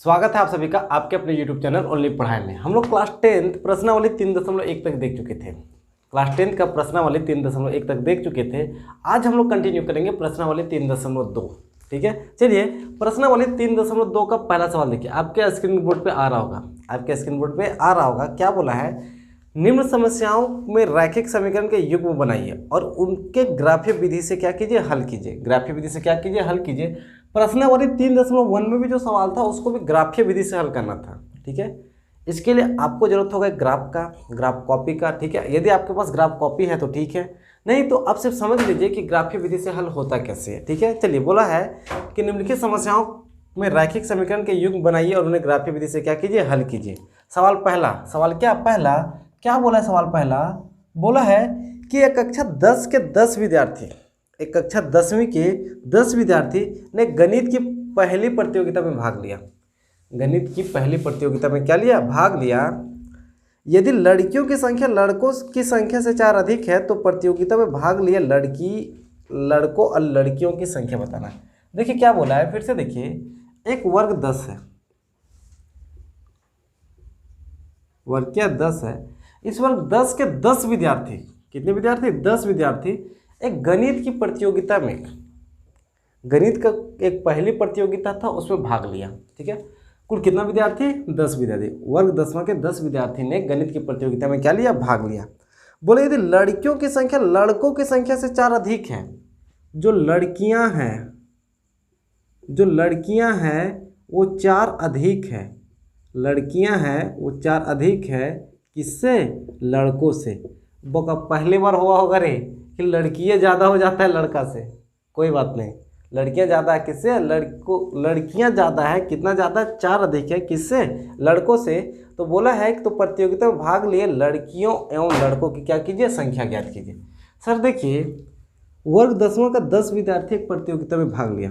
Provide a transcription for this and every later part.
स्वागत है आप सभी का आपके अपने YouTube चैनल ओनली पढ़ाई में। हम लोग क्लास 10 प्रश्नावली 3.1 तक देख चुके थे। क्लास 10 का प्रश्नावली 3.1 तक देख चुके थे। आज हम लोग कंटिन्यू करेंगे प्रश्नावली 3.2। ठीक है, चलिए प्रश्नावली 3.2 का पहला सवाल देखिए। आपके स्क्रीन बोर्ड पे आ रहा होगा, क्या बोला है? निम्न समस्याओं में रैखिक समीकरण के युग्म बनाइए और उनके ग्राफीय विधि से क्या कीजिए, हल कीजिए। ग्राफीय विधि से क्या कीजिए, हल कीजिए। प्रश्नावली 3.1 में भी जो सवाल था उसको भी ग्राफीय विधि से हल करना था। ठीक है, इसके लिए आपको जरूरत होगा ग्राफ कॉपी का। ठीक है, यदि आपके पास ग्राफ कॉपी है तो ठीक है, नहीं तो आप सिर्फ समझ लीजिए कि ग्राफीय विधि से हल होता कैसे है। ठीक है, चलिए बोला है कि निम्नलिखित समस्याओं में रैखिक समीकरण के युग्म बनाइए और उन्हें ग्राफीय विधि से क्या कीजिए, हल कीजिए। सवाल पहला, सवाल क्या बोला है? सवाल पहला बोला है कि एक कक्षा 10 के 10 विद्यार्थी, एक कक्षा 10वीं के 10 विद्यार्थी ने गणित की पहली प्रतियोगिता में भाग लिया। गणित की पहली प्रतियोगिता में क्या लिया? भाग लिया। यदि लड़कियों की संख्या लड़कों की संख्या से 4 अधिक है तो प्रतियोगिता में भाग लिया लड़कों और लड़कियों की संख्या बताना है। देखिए क्या बोला है, फिर से देखिए। एक वर्ग 10 है, वर्ग क्या 10 है। इस वर्ग 10 के 10 विद्यार्थी, कितने विद्यार्थी? 10 विद्यार्थी एक गणित की प्रतियोगिता में, गणित का एक पहली प्रतियोगिता था उसमें भाग लिया। ठीक है, कुल कितना विद्यार्थी? 10 विद्यार्थी। वर्ग 10वां के 10 विद्यार्थी ने गणित की प्रतियोगिता में क्या लिया? भाग लिया। बोले यदि लड़कियों की संख्या लड़कों की संख्या से 4 अधिक है, जो लड़कियां हैं वो 4 अधिक है, लड़कियां हैं वो 4 अधिक है किससे? लड़कों से। बोका पहली बार हुआ होगा रे कि लड़कियां ज़्यादा हो जाता है लड़का से। कोई बात नहीं, लड़कियां ज़्यादा है किससे? लड़कियां ज़्यादा है, कितना ज़्यादा? 4 अधिक है किससे? लड़कों से। तो बोला है कि तो प्रतियोगिता में भाग लिए लड़कियों एवं लड़कों की क्या कीजिए? संख्या ज्ञात कीजिए। सर देखिए, वर्ग 10वां का 10 विद्यार्थी एक प्रतियोगिता में भाग लिया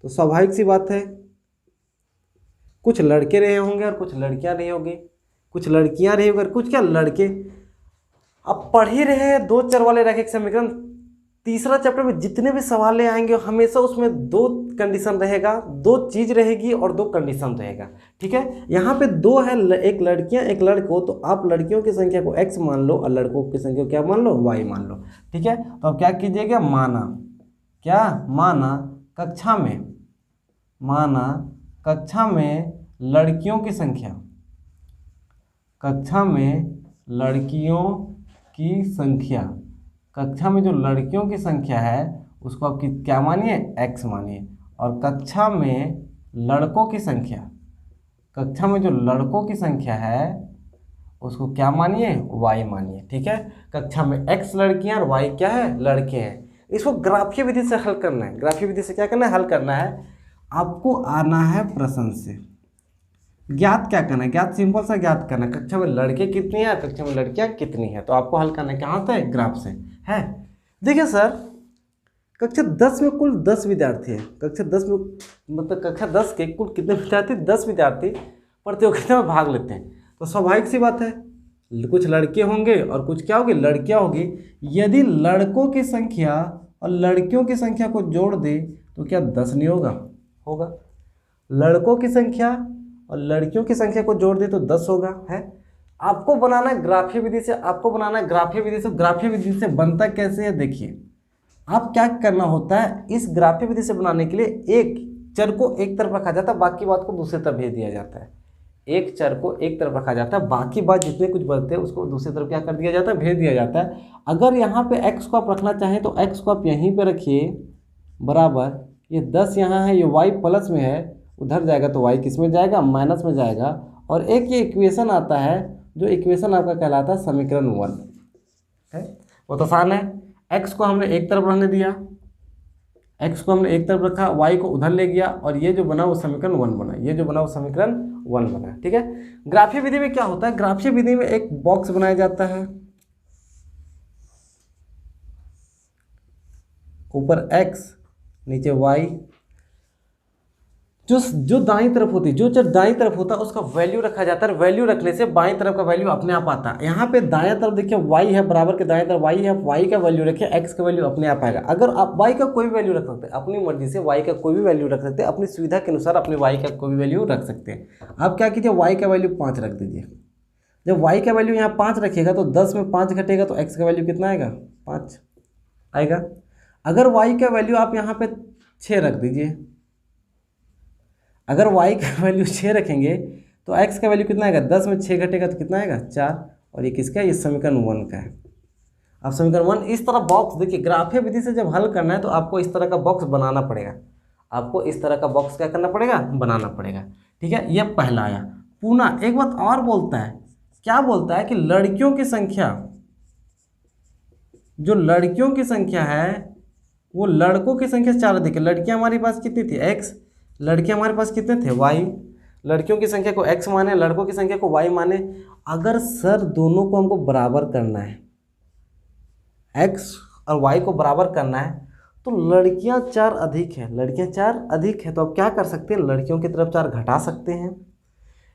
तो स्वाभाविक सी बात है कुछ लड़के रहे होंगे और कुछ लड़कियां रही होंगी, कुछ लड़कियां रही होंगी और कुछ क्या लड़के। अब पढ़ ही रहे हैं 2 चर वाले रैखिक समीकरण। तीसरा चैप्टर में जितने भी सवाल आएंगे हमेशा उसमें 2 कंडीशन रहेगा, 2 चीज रहेगी और 2 कंडीशन रहेगा। ठीक है, यहाँ पे 2 है, एक लड़कियां एक लड़को, तो आप लड़कियों की संख्या को x मान लो और लड़कों की संख्या को क्या मान लो? y मान लो। ठीक है, तो अब क्या कीजिएगा? माना कक्षा में लड़कियों की संख्या, कक्षा में जो लड़कियों की संख्या है उसको आप क्या मानिए? x मानिए। और कक्षा में जो लड़कों की संख्या है उसको क्या मानिए? y मानिए। ठीक है, कक्षा में x लड़कियां और y क्या है? लड़के हैं। इसको ग्राफीय विधि से हल करना है। ग्राफीय विधि से क्या करना है? हल करना है। आपको आना है प्रश्न से, ज्ञात क्या करना है? ज्ञात सिंपल सा ज्ञात करना है, कक्षा में लड़के कितनी है, कक्षा में लड़कियां कितनी है। तो आपको हल करना है कहाँ से? ग्राफ से है। देखिए सर, कक्षा 10 में कुल 10 विद्यार्थी है। कक्षा 10 में मतलब कक्षा 10 के कुल कितने विद्यार्थी? 10 विद्यार्थी प्रतियोगिता में भाग लेते हैं। तो स्वाभाविक सी बात है कुछ लड़के होंगे और कुछ क्या होगी? लड़कियां होगी। यदि लड़कों की संख्या और लड़कियों की संख्या को जोड़ दे तो क्या 10 नहीं होगा? लड़कों की संख्या और लड़कियों की संख्या को जोड़ दे तो 10 होगा। है, आपको बनाना है ग्राफीय विधि से, ग्राफीय विधि से बनता कैसे है? देखिए, आप क्या करना होता है, इस ग्राफीय विधि से बनाने के लिए एक चर को एक तरफ रखा जाता है, बाकी बात को दूसरी तरफ भेज दिया जाता है। एक चर को एक तरफ रखा जाता है, बाकी बात जितने कुछ बचते हैं उसको दूसरी तरफ क्या कर दिया जाता है? भेज दिया जाता है। अगर यहाँ पे x को आप रखना चाहें तो x को आप यहीं पे रखिए बराबर, ये 10 यहाँ है, ये y प्लस में है, उधर जाएगा तो y किस में जाएगा? माइनस में जाएगा। और एक ये इक्वेशन आता है, जो इक्वेशन आपका कहलाता है समीकरण 1 है। वो तो आसान है। x को हमने एक तरफ रहने दिया, x को हमने एक तरफ रखा, y को उधर ले गया और ये जो बना वो समीकरण 1 बना, ठीक है। ग्राफीय विधि में क्या होता है? ग्राफीय विधि में एक बॉक्स बनाया जाता है, ऊपर x नीचे y, जो दाईं तरफ होती है, जो चर दाईं तरफ होता है उसका वैल्यू रखा जाता है। वैल्यू रखने से बाईं तरफ का वैल्यू अपने आप आता है। यहाँ पे दाएं तरफ देखिए y है, बराबर के दाएं तरफ y है, y का वैल्यू रखिए, x का वैल्यू अपने आप आएगा। अगर आप y का कोई भी वैल्यू रख सकते हैं, अपनी मर्जी से y का कोई भी वैल्यू रख सकते हैं, अपनी सुविधा के अनुसार अपने y का कोई भी वैल्यू रख सकते हैं। आप क्या कीजिए, y का वैल्यू 5 रख दीजिए। जब y का वैल्यू यहाँ 5 रखिएगा तो 10 में 5 घटेगा तो x का वैल्यू कितना आएगा, 5 आएगा। अगर y का वैल्यू आप यहाँ पे 6 रख दीजिए, अगर y का वैल्यू 6 रखेंगे तो x का वैल्यू कितना आएगा, 10 में 6 घटेगा तो कितना आएगा, 4। और ये किसका है, ये समीकरण 1 का है। अब समीकरण 1 इस तरह बॉक्स देखिए, ग्राफीय विधि से जब हल करना है तो आपको इस तरह का बॉक्स बनाना पड़ेगा। आपको इस तरह का बॉक्स क्या करना पड़ेगा, बनाना पड़ेगा। ठीक है, यह पहला आया। पुनः एक बात और बोलता है, क्या बोलता है कि लड़कियों की संख्या, जो लड़कियों की संख्या है वो लड़कों की संख्या से 4 अधिक है। लड़कियां हमारे पास कितनी थी, x, लड़कियां हमारे पास कितने थे, y। लड़कियों की संख्या को x माने, लड़कों की संख्या को y माने। अगर सर दोनों को हमको बराबर करना है, x और y को बराबर करना है, तो लड़कियां 4 अधिक है, लड़कियां 4 अधिक है, तो अब क्या कर सकते हैं, लड़कियों की तरफ 4 घटा सकते हैं,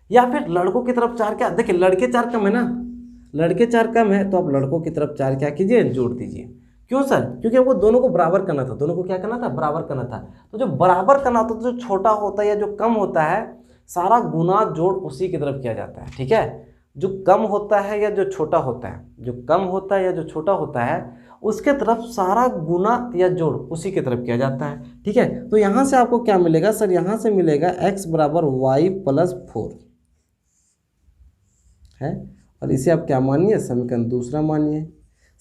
या फिर लड़कों की तरफ 4 क्या, देखिए लड़के 4 कम है ना, लड़के 4 कम है तो आप लड़कों की तरफ 4 क्या कीजिए, जोड़ दीजिए। क्यों सर, क्योंकि आपको दोनों को बराबर करना था। दोनों को क्या करना था, बराबर करना था। तो जो बराबर करना होता है, तो जो छोटा होता है या जो कम होता है, सारा गुना जोड़ उसी की तरफ किया जाता है। ठीक है, जो कम होता है या जो छोटा होता है, जो कम होता है या जो छोटा होता है, उसके तरफ सारा गुना या जोड़ उसी की तरफ किया जाता है। ठीक है, तो यहाँ से आपको क्या मिलेगा सर, यहाँ से मिलेगा x बराबर y प्लस 4 है। और इसे आप क्या मानिए, समीकरण दूसरा मानिए।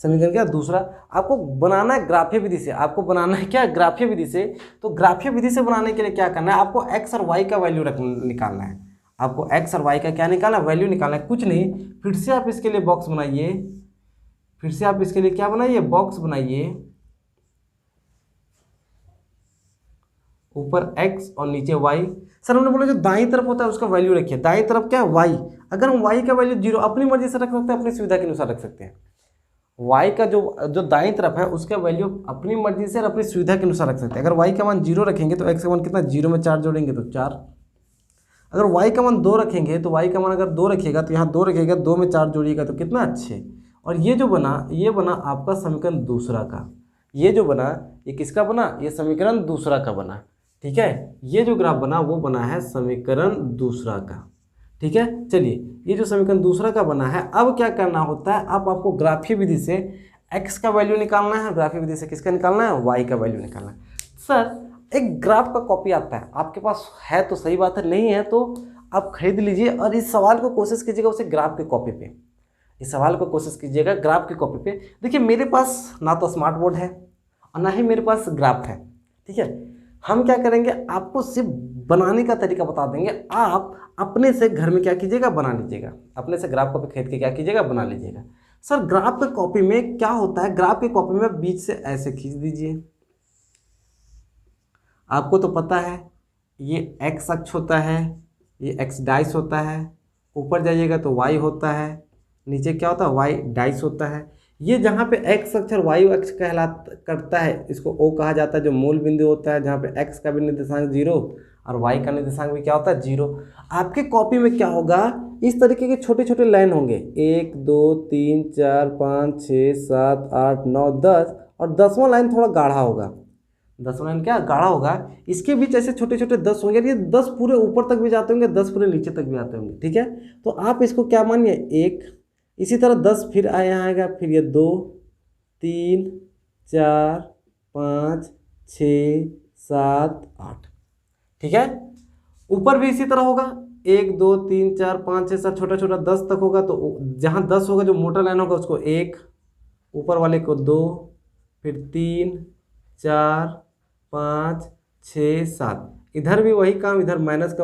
समीकरण क्या, दूसरा। आपको बनाना है ग्राफीय विधि से, आपको बनाना है क्या, ग्राफीय विधि से। तो ग्राफीय विधि से बनाने के लिए क्या करना है, आपको x और y का वैल्यू निकालना है। आपको x और y का क्या निकालना है, वैल्यू निकालना है, कुछ नहीं। फिर से आप इसके लिए बॉक्स बनाइए, फिर से आप इसके लिए क्या बनाइए, बॉक्स बनाइए। ऊपर x और नीचे y। सर हमने बोला जो दाईं तरफ होता है उसका वैल्यू रखिए। दाईं तरफ क्या है, y। अगर हम y का वैल्यू 0 अपनी मर्जी से रख सकते हैं, अपनी सुविधा के अनुसार रख सकते हैं। y का जो दाईं तरफ है उसका वैल्यू अपनी मर्जी से और अपनी सुविधा के अनुसार रख सकते हैं। अगर y का मान 0 रखेंगे तो x का मान कितना, 0 में 4 जोड़ेंगे तो 4। अगर y का मान 2 रखेंगे तो y का मान अगर 2 रखिएगा तो यहाँ 2 रखिएगा, 2 में 4 जोड़िएगा तो कितना, 6। और ये जो बना, ये बना आपका समीकरण दूसरा का। ये जो बना, ये किसका बना, ये समीकरण दूसरा का बना। ठीक है, ये जो ग्राफ बना वो बना है समीकरण दूसरा का। ठीक है, चलिए ये जो समीकरण दूसरा का बना है, अब क्या करना होता है, अब आपको ग्राफीय विधि से x का वैल्यू निकालना है, ग्राफीय विधि से किसका निकालना है, y का वैल्यू निकालना है। सर एक ग्राफ का कॉपी आता है, आपके पास है तो सही बात है, नहीं है तो आप खरीद लीजिए और इस सवाल को कोशिश कीजिएगा उसे ग्राफ के कॉपी पे, इस सवाल को कोशिश कीजिएगा ग्राफ की कॉपी पे। देखिए मेरे पास ना तो स्मार्ट बोर्ड है और ना ही मेरे पास ग्राफ है। ठीक है, हम क्या करेंगे, आपको सिर्फ बनाने का तरीका बता देंगे, आप अपने से घर में क्या कीजिएगा, बना लीजिएगा, अपने से ग्राफ कॉपी खरीद के क्या कीजिएगा, बना लीजिएगा। सर ग्राफ के कॉपी में क्या होता है, ग्राफ की कॉपी में बीच से ऐसे खींच दीजिए। आपको तो पता है ये x अक्ष होता है, ये x डाइस होता है, ऊपर जाइएगा तो y होता है, नीचे क्या होता है, y डाइस होता है। ये जहाँ पे x अक्ष और y अक्ष करता है, इसको O कहा जाता है, जो मूल बिंदु होता है, जहाँ पे x का भी निर्देशांक 0 और y का निर्देशांक भी क्या होता है, 0। आपके कॉपी में क्या होगा, इस तरीके के छोटे छोटे लाइन होंगे, 1 2 3 4 5 6 7 8 9 10, और 10वां लाइन थोड़ा गाढ़ा होगा। 10वां लाइन क्या गाढ़ा होगा, इसके बीच ऐसे छोटे छोटे 10 होंगे, ये 10 पूरे ऊपर तक भी जाते होंगे, 10 पूरे नीचे तक भी आते होंगे। ठीक है, तो आप इसको क्या मानिए, 1, इसी तरह 10 फिर यहाँ आएगा, फिर ये 2 3 4 5 6 7 8। ठीक है, ऊपर भी इसी तरह होगा, 1 2 3 4 5 6 7, छोटा छोटा 10 तक होगा। तो जहाँ 10 होगा, जो मोटा लाइन होगा उसको 1, ऊपर वाले को 2, फिर 3 4 5 6 7। इधर भी वही काम, इधर -1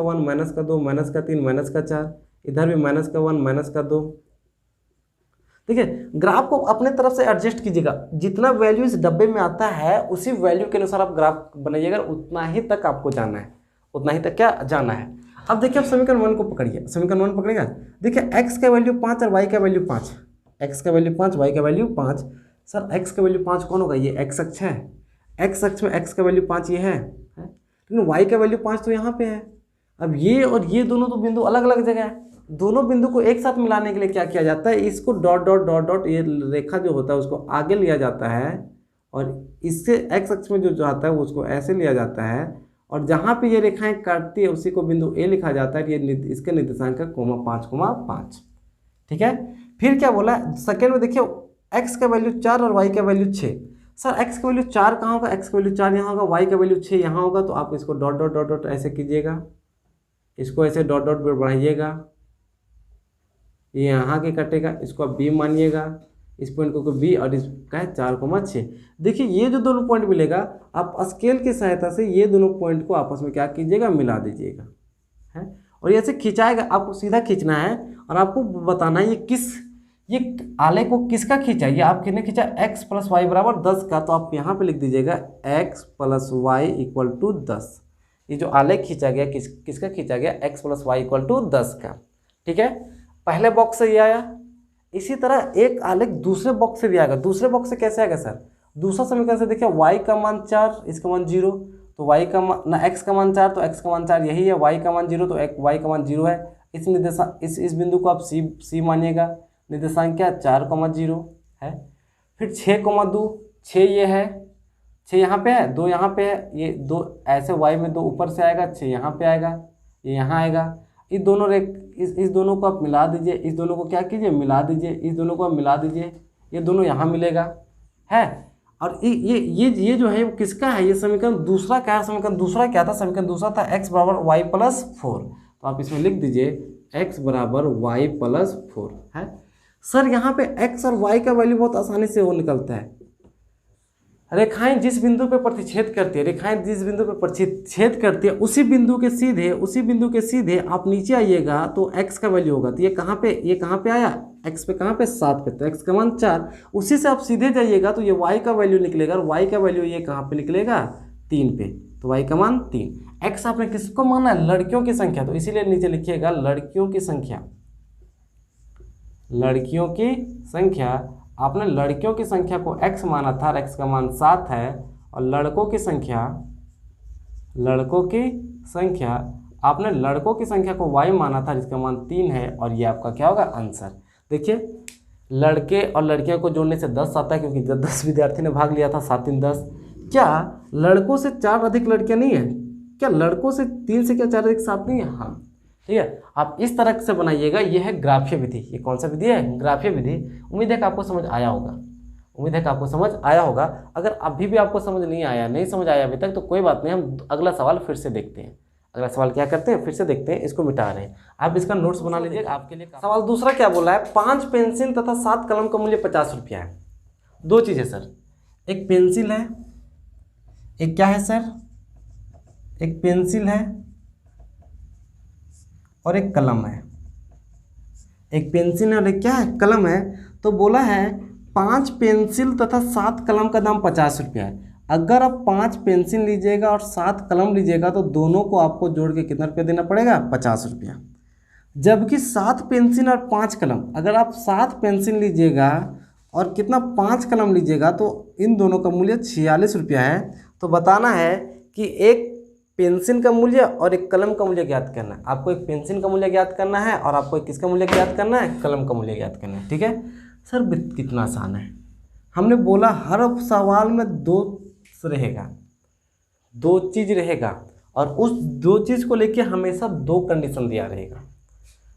-2 -3 -4, इधर भी -1 -2। ठीक है, ग्राफ को अपने तरफ से एडजस्ट कीजिएगा, जितना वैल्यू इस डब्बे में आता है उसी वैल्यू के अनुसार आप ग्राफ बनाइएगा, उतना ही तक आपको जाना है, उतना ही तक क्या जाना है। अब देखिए, आप समीकरण 1 को पकड़िए, समीकरण 1 पकड़ेगा। देखिए x का वैल्यू 5 और y का वैल्यू 5, x का वैल्यू 5 y का वैल्यू 5। सर x का वैल्यू 5 कौन होगा, ये x अक्ष है, x अक्ष में x का वैल्यू 5 ये है। लेकिन वाई का वैल्यू 5 तो यहाँ पे है। अब ये और ये दोनों तो बिंदु अलग अलग जगह है, दोनों बिंदु को एक साथ मिलाने के लिए क्या किया जाता है, इसको डॉट डॉट डॉट डॉट ये रेखा जो होता है उसको आगे लिया जाता है और इससे एक्स अक्ष में जो आता है वो उसको ऐसे लिया जाता है और जहाँ पे ये रेखाएं काटती है उसी को बिंदु ए लिखा जाता है। ये इसके निर्देशांक है 5,5। ठीक है, फिर क्या बोला सेकेंड में, देखिए एक्स का वैल्यू 4 और वाई का वैल्यू 6। सर एक्स का वैल्यू 4 कहाँ होगा, एक्स का वैल्यू 4 यहाँ होगा, वाई का वैल्यू 6 यहाँ होगा, तो आप इसको डॉट डॉट डॉट डॉट ऐसे कीजिएगा, इसको ऐसे डॉट डॉट पर बढ़ाइएगा, ये यहाँ के कटेगा, इसको आप बी मानिएगा, इस पॉइंट को बी और इसका है 4,6। देखिए ये जो दोनों पॉइंट मिलेगा आप स्केल की सहायता से ये दोनों पॉइंट को आपस में क्या कीजिएगा, मिला दीजिएगा है, और ऐसे खिंचाएगा, आपको सीधा खींचना है और आपको बताना है ये आलेख को किसका खींचा, ये आप किसने खींचा, x + y = 10 का, तो आप यहाँ पे लिख दीजिएगा x + y = 10। ये जो आलेख खींचा गया किसका खींचा गया, x + y = 10 का। ठीक है, पहले बॉक्स से ये आया, इसी तरह एक आलेख दूसरे बॉक्स से भी आएगा। दूसरे बॉक्स से कैसे आएगा सर, दूसरा समीकरण से देखिए y का मान 4, इसका मान 0, तो y का मान ना, x का मान 4 तो x का मान 4 यही है, y का मान 0 तो y का मान 0 है। इस निर्देशांक इस बिंदु को आप c मानिएगा, निर्देशांक क्या 4,0 है। फिर 6,2, 6 ये है, 6 यहाँ पे है, 2 यहाँ पे है, ये 2 ऐसे y में 2 ऊपर से आएगा, 6 यहाँ पे आएगा, ये यहाँ आएगा। इस दोनों इस दोनों को आप मिला दीजिए, इस दोनों को क्या कीजिए, मिला दीजिए, इस दोनों को आप मिला दीजिए, ये दोनों यहाँ मिलेगा है। और ये जो है वो किसका है, ये समीकरण दूसरा क्या है, समीकरण दूसरा क्या था, समीकरण दूसरा था x = y + 4। तो आप इसमें लिख दीजिए x = y + 4 है। सर यहाँ पे x और y का वैल्यू बहुत आसानी से वो निकलता है, रेखाएं जिस बिंदु पे प्रतिच्छेद करती है, रेखाएं जिस बिंदु पे प्रतिच्छेद करती है उसी बिंदु के सीधे आप नीचे आइएगा तो x का वैल्यू होगा। तो ये कहाँ पे आया, x पे कहाँ पे 7 पे, तो x का मान 4, उसी से आप सीधे जाइएगा तो ये y का वैल्यू निकलेगा और y का वैल्यू ये कहाँ पे निकलेगा, 3 पे, तो y का मान 3। x आपने किसको माना है, लड़कियों की संख्या, तो इसीलिए नीचे लिखिएगा लड़कियों की संख्या। लड़कियों की संख्या, आपने लड़कियों की संख्या को x माना था, x का मान 7 है, और लड़कों की संख्या आपने लड़कों की संख्या को y माना था जिसका मान 3 है, और ये आपका क्या होगा, आंसर। देखिए लड़के और लड़कियों को जोड़ने से 10 आता है, क्योंकि 10 विद्यार्थी ने भाग लिया था, 7 3 10। क्या लड़कों से 4 अधिक लड़कियां नहीं है, क्या लड़कों से 3 से क्या 4 अधिक 7 नहीं है, हाँ ठीक है। आप इस तरह से बनाइएगा, यह है ग्राफीय विधि। ये कौन सा विधि है, ग्राफीय विधि। उम्मीद है कि आपको समझ आया होगा। अगर अभी भी आपको नहीं समझ आया अभी तक, तो कोई बात नहीं, हम अगला सवाल फिर से देखते हैं। अगला सवाल क्या करते हैं, फिर से देखते हैं, इसको मिटा रहे हैं। आप इसका नोट्स बना लीजिए आपके लिए। सवाल दूसरा क्या बोला है, 5 पेंसिल तथा 7 कलम का मूल्य 50 रुपया है। दो चीज़ें सर, एक पेंसिल है, एक क्या है सर, एक पेंसिल है और एक कलम है। एक पेंसिल है और एक क्या है, कलम है। तो बोला है 5 पेंसिल तथा 7 कलम का दाम 50 रुपया है। अगर आप 5 पेंसिल लीजिएगा और 7 कलम लीजिएगा तो दोनों को आपको जोड़ के कितना रुपया देना पड़ेगा, 50 रुपया। जबकि 7 पेंसिल और 5 कलम, अगर आप 7 पेंसिल लीजिएगा और कितना 5 कलम लीजिएगा तो इन दोनों का मूल्य 46 रुपया है। तो बताना है कि एक पेंसिल का मूल्य और एक कलम का मूल्य ज्ञात करना है। आपको एक पेंसिल का मूल्य ज्ञात करना है और आपको एक किसका मूल्य ज्ञात करना है, कलम का मूल्य ज्ञात करना है। ठीक है सर, कितना आसान है। हमने बोला हर सवाल में 2 रहेगा, 2 चीज़ रहेगा, और उस 2 चीज़ को लेके हमेशा 2 कंडीशन दिया रहेगा।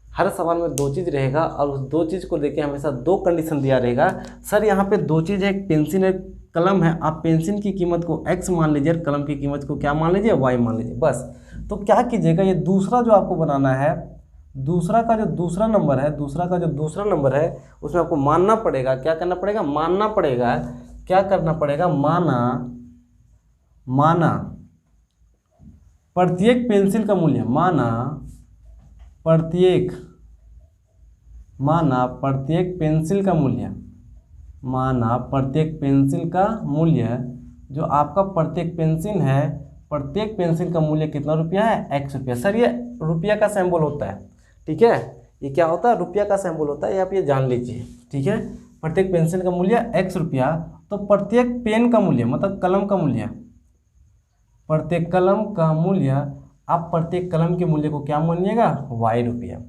हर सवाल में 2 चीज़ रहेगा और उस 2 चीज़ को लेके हमेशा 2 कंडीशन दिया रहेगा। सर यहाँ पे 2 चीज़ है, एक पेंसिल है, कलम है। आप पेंसिल की कीमत को x मान लीजिए, कलम की कीमत को क्या मान लीजिए, y मान लीजिए, बस। तो क्या कीजिएगा, ये दूसरा जो आपको बनाना है, दूसरा का जो दूसरा नंबर है उसमें आपको मानना पड़ेगा, क्या करना पड़ेगा, मानना पड़ेगा, क्या करना पड़ेगा, माना प्रत्येक पेंसिल का मूल्य, माना प्रत्येक पेंसिल का मूल्य, जो आपका प्रत्येक पेंसिल है, प्रत्येक पेंसिल का मूल्य कितना रुपया है, x रुपया। सर ये रुपया का सिंबल होता है, ठीक है, ये क्या होता है, रुपया का सिंबल होता है, ये आप ये जान लीजिए। ठीक है, प्रत्येक पेंसिल का मूल्य x रुपया। तो प्रत्येक पेन का मूल्य मतलब कलम का मूल्य, प्रत्येक कलम का मूल्य, आप प्रत्येक कलम के मूल्य को क्या मानिएगा, वाई रुपया।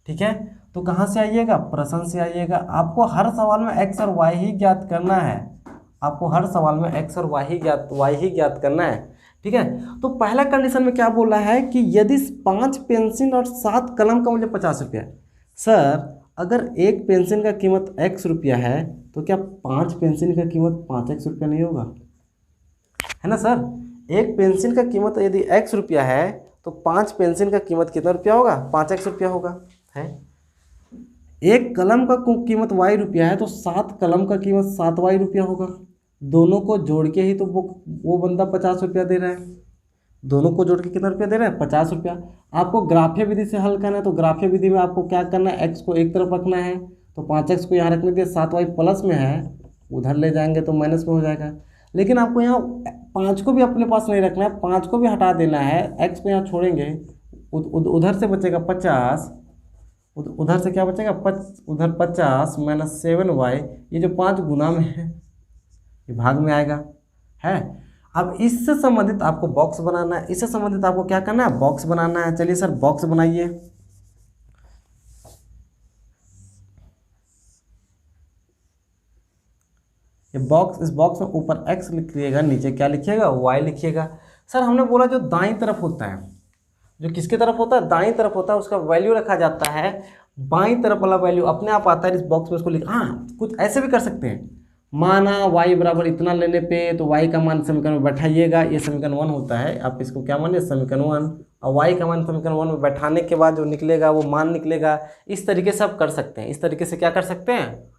ठीक है, तो कहाँ से आइएगा, प्रश्न से आइएगा। आपको हर सवाल में एक्स और वाई ही ज्ञात करना है, आपको हर सवाल में एक्स और वाई ही ज्ञात करना है। ठीक है, तो पहला कंडीशन में क्या बोला है कि यदि 5 पेंसिल और 7 कलम का मूल्य 50 रुपया। सर अगर एक पेंसिल का कीमत x रुपया है तो क्या 5 पेंसिल का कीमत 5x रुपया नहीं होगा, है ना सर। एक पेंसिल का कीमत यदि x रुपया है तो 5 पेंसिल का कीमत कितना रुपया होगा, 5x रुपया होगा, है। एक कलम का कीमत y रुपया है तो 7 कलम का कीमत 7y रुपया होगा। दोनों को जोड़ के ही तो वो बंदा 50 रुपया दे रहा है, दोनों को जोड़ के कितना रुपया दे रहा है, 50 रुपया। आपको ग्राफीय विधि से हल करना है, तो ग्राफीय विधि में आपको क्या करना है, x को एक तरफ रखना है, तो 5x को यहाँ रखने दिए, 7y प्लस में है, उधर ले जाएंगे तो माइनस में हो जाएगा। लेकिन आपको यहाँ 5 को भी अपने पास नहीं रखना है, 5 को भी हटा देना है, x को यहाँ छोड़ेंगे, उधर से बचेगा 50, उधर से क्या बचेगा, उधर 50 माइनस 7y, ये जो 5 गुना में है ये भाग में आएगा, है। अब इससे संबंधित आपको बॉक्स बनाना है, इससे संबंधित आपको क्या करना है, बॉक्स बनाना है। चलिए सर बॉक्स बनाइए। ये बॉक्स, इस बॉक्स में ऊपर x लिखिएगा, नीचे क्या लिखिएगा, y लिखिएगा। सर हमने बोला जो दाईं तरफ होता है, जो किसके तरफ होता है, दाईं तरफ होता है, उसका वैल्यू रखा जाता है, बाईं तरफ वाला वैल्यू अपने आप आता है इस बॉक्स में, उसको लिख। हाँ कुछ ऐसे भी कर सकते हैं, माना y बराबर इतना लेने पे तो y का मान समीकरण में बैठाइएगा, ये समीकरण 1 होता है, आप इसको क्या मानिए, समीकरण 1, और y का मान समीकरण 1 में बैठाने के बाद जो निकलेगा वो मान निकलेगा। इस तरीके से आप कर सकते हैं, इस तरीके से क्या कर सकते हैं,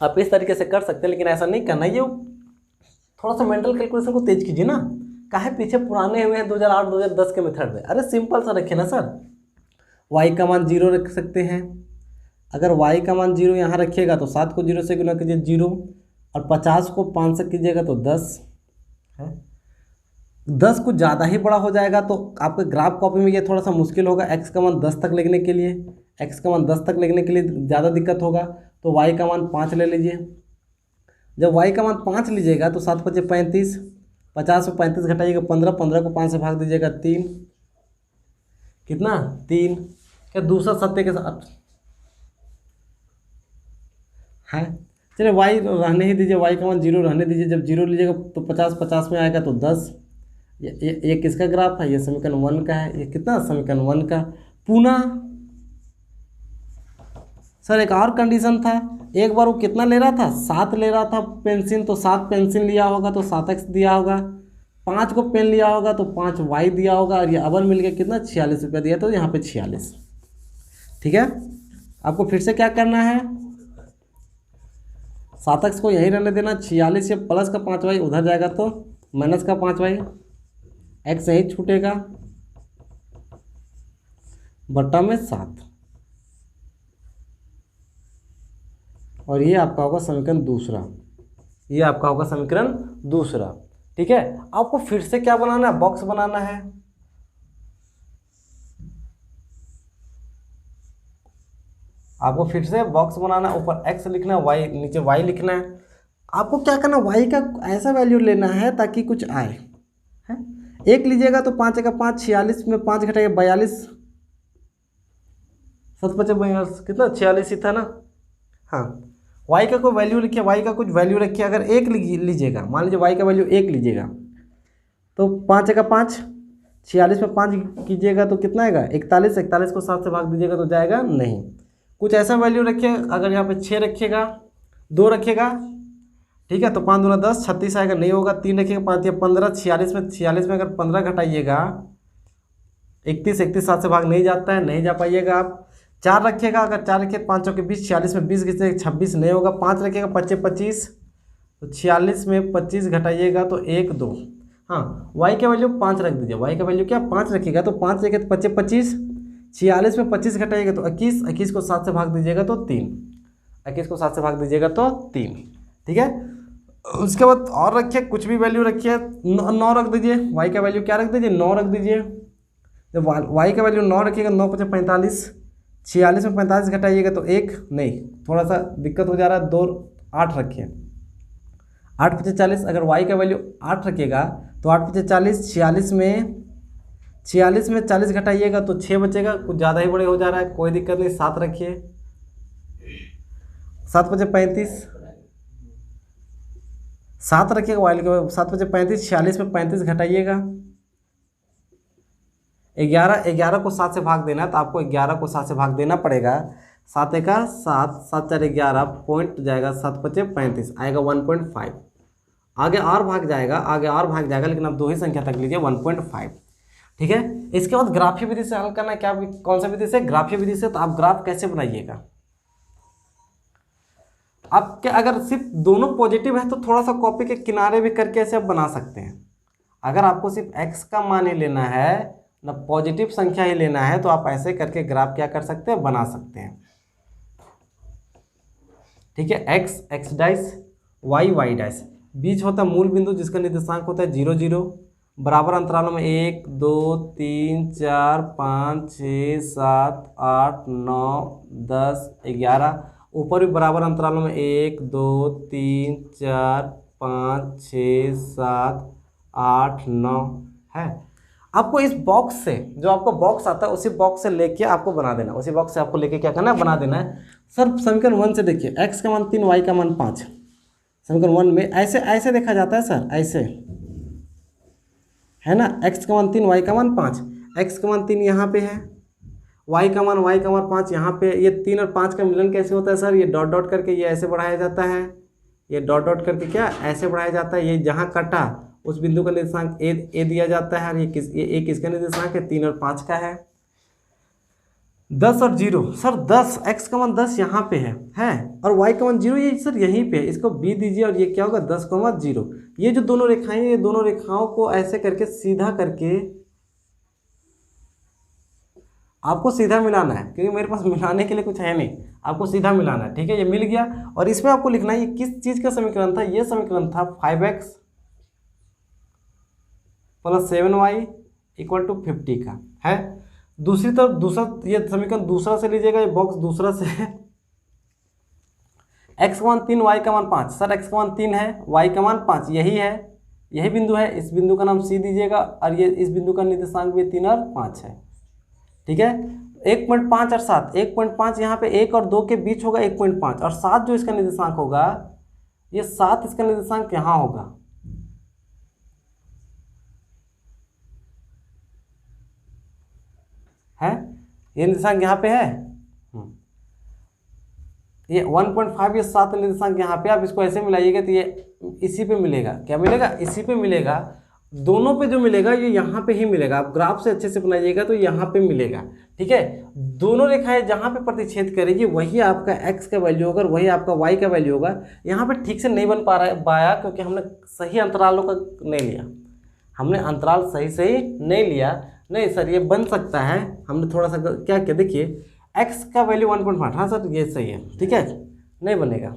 आप इस तरीके से कर सकते हैं, लेकिन ऐसा नहीं करना। ये थोड़ा सा मेंटल कैलकुलेशन को तेज कीजिए ना, काहे पीछे पुराने हुए हैं 2008 2010 के मेथड में। अरे सिंपल सा रखिए ना सर, y का मान 0 रख सकते हैं। अगर y का मान 0 यहाँ रखिएगा तो 7 को 0 से गुना कीजिए 0, और 50 को 5 से कीजिएगा तो 10 है। 10 कुछ ज़्यादा ही बड़ा हो जाएगा तो आपके ग्राफ कॉपी में ये थोड़ा सा मुश्किल होगा, x का मान 10 तक लिखने के लिए, x का मान 10 तक लिखने के लिए ज़्यादा दिक्कत होगा, तो y का मान 5 ले लीजिए। जब y का मान 5 लीजिएगा तो 7 5 35, 50 में 35 घटाइएगा 15, 15 को 5 से भाग दीजिएगा 3, कितना 3, क्या दूसरा सत्य के साथ है। चलिए y रहने ही दीजिए, y का मान 0 रहने दीजिए। जब 0 लीजिएगा तो 50 50 में आएगा तो 10। ये किसका ग्राफ है, ये समीकरण 1 का है। ये कितना, समीकरण 1 का। पुनः सर एक और कंडीशन था, एक बार वो कितना ले रहा था, 7 ले रहा था पेंसिल, तो 7 पेंसिल लिया होगा तो 7x दिया होगा, 5 को पेन लिया होगा तो 5y दिया होगा, और ये अवर मिल गया कितना, 46 रुपया दिया, तो यहाँ पे 46। ठीक है, आपको फिर से क्या करना है, 7x को यहीं रहने देना, 46 से प्लस का 5y उधर जाएगा तो माइनस का 5y, x यहीं छूटेगा, बट्टा में 7, और ये आपका होगा समीकरण दूसरा, ये आपका होगा समीकरण दूसरा। ठीक है, आपको फिर से क्या बनाना है, बॉक्स बनाना है। आपको फिर से बॉक्स बनाना है, ऊपर x लिखना है, y नीचे y लिखना है। आपको क्या करना, y का ऐसा वैल्यू लेना है ताकि कुछ आए, है। 1 लीजिएगा तो 5 का 5, 46 में 5 घटाइए 42, 7 5 42 कितना, 46 ही था ना। हाँ, y का कोई वैल्यू लिखिए, y का कुछ वैल्यू रखिए। अगर 1 लीजिएगा, मान लीजिए y का वैल्यू 1 लीजिएगा तो 5 का 5, 46 में 5 कीजिएगा तो कितना आएगा, 41, 41 को 7 से भाग दीजिएगा तो जाएगा नहीं। कुछ ऐसा वैल्यू रखिए, अगर यहाँ पे 6 रखिएगा, 2 रखिएगा, ठीक है, तो 5 दूना 10, 36 आएगा, नहीं होगा। 3 रखिएगा, 5 या 15, 46 में अगर 15 घटाइएगा 31, 31 7 से भाग नहीं जाता है, नहीं जा पाइएगा आप। 4 रखिएगा, अगर 4 रखिए 5 के 20, 46 में 20 घिसे 26 नहीं होगा। 5 रखिएगा, 25 25, तो 46 में 25 घटाइएगा तो 1 2। हाँ, y का वैल्यू 5 रख दीजिए, y का वैल्यू क्या 5 रखिएगा, तो 5 रखिए तो 25 25, 46 में 25 घटाइएगा तो 21, 21 को 7 से भाग दीजिएगा तो 3, 21 को 7 से भाग दीजिएगा तो 3। ठीक है, उसके बाद और रखिए, कुछ भी वैल्यू रखिए, 9 रख दीजिए, y का वैल्यू क्या रख दीजिए, 9 रख दीजिए। जब y का वैल्यू 9 रखिएगा, 9 5 45, 46 में 45 घटाइएगा तो 1 नहीं, थोड़ा सा दिक्कत हो जा रहा है, 2 8 रखिए, 8 × 40, अगर y का वैल्यू 8 रखिएगा तो 8 × 40, 46 में 40 घटाइएगा तो 6 बचेगा, कुछ ज़्यादा ही बड़े हो जा रहा है, कोई दिक्कत नहीं, 7 रखिए, 7 × 35, 7 रखिएगा वाइल के, 7 × 35, 46 में 35 घटाइएगा, 11 को 7 से भाग देना है तो आपको 11 को 7 से भाग देना पड़ेगा। 7 × 7, 7 × 4 11, पॉइंट जाएगा, 7 × 5 35, आएगा 1.5। आगे और भाग जाएगा, लेकिन आप दो ही संख्या तक लीजिए, 1.5। ठीक है, इसके बाद ग्राफीय विधि से हल करना है। क्या, कौन सा विधि से? ग्राफीय विधि से। तो आप ग्राफ कैसे बनाइएगा? आपके अगर सिर्फ दोनों पॉजिटिव है तो थोड़ा सा कॉपी के किनारे भी करके ऐसे आप बना सकते हैं। अगर आपको सिर्फ x का मान ही लेना है, ना पॉजिटिव संख्या ही लेना है, तो आप ऐसे करके ग्राफ क्या कर सकते हैं? बना सकते हैं। ठीक है, x डैश, y डैश, बीच होता है मूल बिंदु जिसका निर्देशांक होता है 0 0, बराबर अंतरालों में 1 2 3 4 5 6 7 8 9 10 11, ऊपर भी बराबर अंतरालों में 1 2 3 4 5 6 7 8 9 है। आपको इस बॉक्स से, जो आपको बॉक्स आता है उसी बॉक्स से लेके आपको बना देना, उसी बॉक्स से आपको लेके क्या करना है? बना देना है। सर समीकरण 1 से देखिए, x का मान 3, y का मान 5। समीकरण 1 में ऐसे देखा जाता है सर, ऐसे है ना, x का मान 3, y का मान 5, x का मान 3 यहाँ पे है, y का मान 5 यहाँ पे। ये 3 और 5 का मिलन कैसे होता है सर? ये डॉट डॉट करके ये ऐसे बढ़ाया जाता है, ये डॉट डॉट करके क्या ऐसे बढ़ाया जाता है। ये जहाँ कटा उस बिंदु का निर्देशांक ए दिया जाता है, और ये किसका निर्देशांक है? 3 और 5 का है। 10 और 0, सर 10, x का मान 10 यहाँ पे है और y का मान 0 ये सर यहीं पे है, इसको b दीजिए और ये क्या होगा? 10, 0। ये जो दोनों रेखाएं, ये दोनों रेखाओं को ऐसे करके सीधा करके आपको सीधा मिलाना है, क्योंकि मेरे पास मिलाने के लिए कुछ है नहीं, आपको सीधा मिलाना है। ठीक है, ये मिल गया और इसमें आपको लिखना है ये किस चीज़ का समीकरण था? ये समीकरण था 5x + 7y = 50 का है। दूसरी तरफ दूसरा, ये समीकरण दूसरा से लीजिएगा, ये बॉक्स दूसरा से है। x का मान 3, y का मान 5, सर x का मान 3 है, y का मान 5, यही है, यही बिंदु है, इस बिंदु का नाम c दीजिएगा, और ये इस बिंदु का निर्देशांक भी 3 और 5 है। ठीक है, 1.5 और 7, 1.5 यहाँ पे 1 और 2 के बीच होगा 1.5, और 7 जो इसका निर्देशांक होगा, ये 7 इसका निर्देशांक यहाँ होगा। है, ये निर्देशांक यहाँ पे है, ये 1.5, ये 7 निर्देशांक यहाँ पे। आप इसको ऐसे मिलाइएगा तो ये इसी पे मिलेगा। क्या मिलेगा? इसी पे मिलेगा। दोनों पे जो मिलेगा ये यहाँ पे ही मिलेगा। आप ग्राफ से अच्छे से बनाइएगा तो यहाँ पे मिलेगा। ठीक है, दोनों रेखाएं जहाँ पे प्रतिच्छेद करेगी वही आपका x का वैल्यू होगा, वही आपका y का वैल्यू होगा। यहाँ पे ठीक से नहीं बन पा रहा है पाया, क्योंकि हमने सही अंतरालों का नहीं लिया, हमने अंतराल सही नहीं लिया। नहीं सर, ये बन सकता है, हमने थोड़ा सा क्या किया, देखिए x का वैल्यू 1.5, हाँ सर ये सही है। ठीक है, नहीं बनेगा।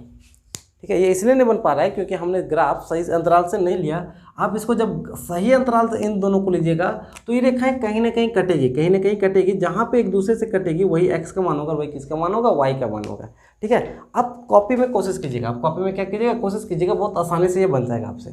ठीक है, ये इसलिए नहीं बन पा रहा है क्योंकि हमने ग्राफ सही अंतराल से नहीं लिया। आप इसको जब सही अंतराल से इन दोनों को लीजिएगा तो ये रेखाएं कहीं ना कहीं कटेगी, जहाँ पे एक दूसरे से कटेगी वही x का मान होगा, वही किसका मान होगा? y का मान होगा। ठीक है, आप कॉपी में कोशिश कीजिएगा, आप कॉपी में क्या कीजिएगा? कोशिश कीजिएगा, बहुत आसानी से ये बन जाएगा आपसे।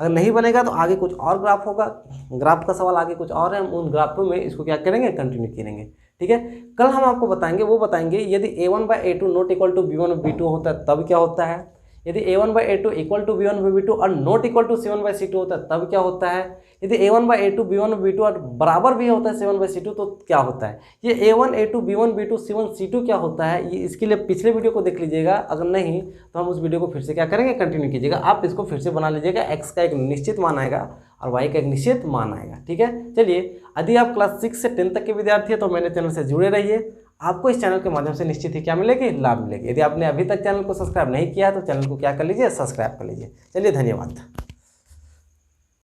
अगर नहीं बनेगा तो आगे कुछ और ग्राफ होगा, ग्राफ का सवाल आगे कुछ और है, हम उन ग्राफों में इसको क्या करेंगे? कंटिन्यू करेंगे। ठीक है, कल हम आपको बताएंगे, वो बताएंगे यदि a1/a2 not equal to b1/b2 होता है तब क्या होता है, यदि a1/a2 इक्वल टू b1/b2 और नॉट इक्वल टू c1/c2 होता है तब क्या होता है, यदि a1/a2 b1/b2 और बराबर भी होता है c1/c2 तो क्या होता है, ये a1 a2 b1 b2 c1 c2 क्या होता है। ये इसके लिए पिछले वीडियो को देख लीजिएगा, अगर नहीं तो हम उस वीडियो को फिर से क्या करेंगे? कंटिन्यू कीजिएगा। आप इसको फिर से बना लीजिएगा, x का एक निश्चित मान आएगा और y का एक निश्चित मान आएगा। ठीक है, चलिए, यदि आप क्लास 6 से 10 तक के विद्यार्थी हैं तो मेरे चैनल से जुड़े रहिए। आपको इस चैनल के माध्यम से निश्चित ही क्या मिलेगी? लाभ मिलेगी। यदि आपने अभी तक चैनल को सब्सक्राइब नहीं किया है तो चैनल को क्या कर लीजिए? सब्सक्राइब कर लीजिए। चलिए, धन्यवाद।